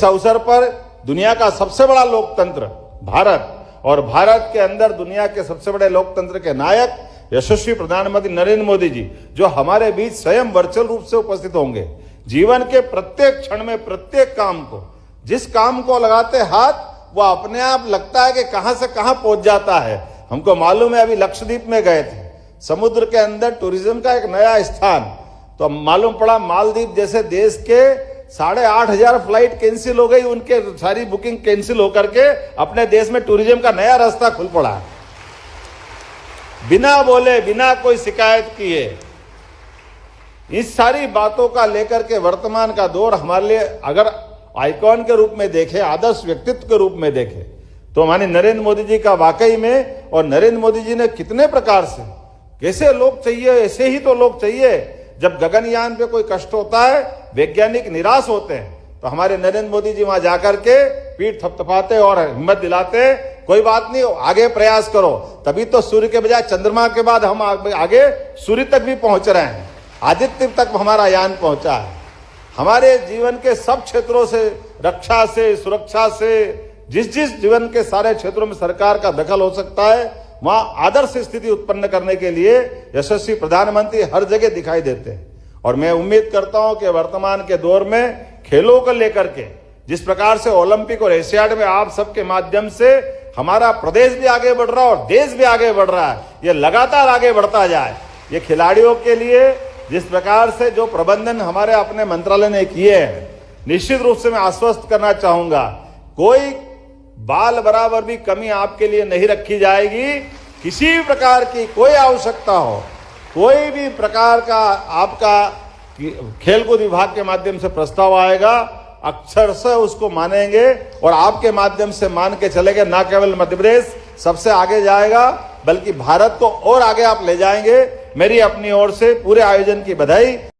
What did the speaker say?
इस अवसर पर दुनिया का सबसे बड़ा लोकतंत्र भारत और भारत के अंदर दुनिया के सबसे बड़े लोकतंत्र के नायक यशस्वी प्रधानमंत्री नरेंद्र मोदी जी जो हमारे बीच स्वयं वर्चुअल रूप से उपस्थित होंगे। जीवन के प्रत्येक क्षण में प्रत्येक काम को, जिस काम को लगाते हाथ वो अपने आप लगता है कि कहां से कहां पहुंच जाता है। हमको मालूम है, अभी लक्षद्वीप में गए थे, समुद्र के अंदर टूरिज्म का एक नया स्थान, तो मालूम पड़ा मालदीव जैसे देश के 8,500 फ्लाइट कैंसिल हो गई, उनके सारी बुकिंग कैंसिल होकर के अपने देश में टूरिज्म का नया रास्ता खुल पड़ा है, बिना बोले, बिना कोई शिकायत किए। इस सारी बातों का लेकर के वर्तमान का दौर हमारे लिए अगर आइकॉन के रूप में देखे, आदर्श व्यक्तित्व के रूप में देखे, तो हमारे नरेंद्र मोदी जी का वाकई में, और नरेंद्र मोदी जी ने कितने प्रकार से, कैसे लोग चाहिए, ऐसे ही तो लोग चाहिए। जब गगनयान पे कोई कष्ट होता है, वैज्ञानिक निराश होते हैं, तो हमारे नरेंद्र मोदी जी वहां जाकर के पीठ थपथपाते और हिम्मत दिलाते, कोई बात नहीं, आगे प्रयास करो। तभी तो सूर्य के बजाय चंद्रमा के बाद हम आगे सूर्य तक भी पहुंच रहे हैं, आदित्य तक हमारा यान पहुंचा है। हमारे जीवन के सब क्षेत्रों से, रक्षा से, सुरक्षा से, जिस जिस जीवन के सारे क्षेत्रों में सरकार का दखल हो सकता है, वहां आदर्श स्थिति उत्पन्न करने के लिए यशस्वी प्रधानमंत्री हर जगह दिखाई देते हैं। और मैं उम्मीद करता हूं कि वर्तमान के दौर में खेलों को लेकर के जिस प्रकार से ओलंपिक और एशियाड में आप सबके माध्यम से हमारा प्रदेश भी आगे बढ़ रहा है और देश भी आगे बढ़ रहा है, ये लगातार आगे बढ़ता जाए। ये खिलाड़ियों के लिए जिस प्रकार से जो प्रबंधन हमारे अपने मंत्रालय ने किए हैं, निश्चित रूप से मैं आश्वस्त करना चाहूंगा, कोई बाल बराबर भी कमी आपके लिए नहीं रखी जाएगी। किसी भी प्रकार की कोई आवश्यकता हो, कोई भी प्रकार का आपका खेलकूद विभाग के माध्यम से प्रस्ताव आएगा, अक्षरशः उसको मानेंगे और आपके माध्यम से मान के चलेंगे। ना केवल मध्य प्रदेश सबसे आगे जाएगा, बल्कि भारत को और आगे आप ले जाएंगे। मेरी अपनी ओर से पूरे आयोजन की बधाई।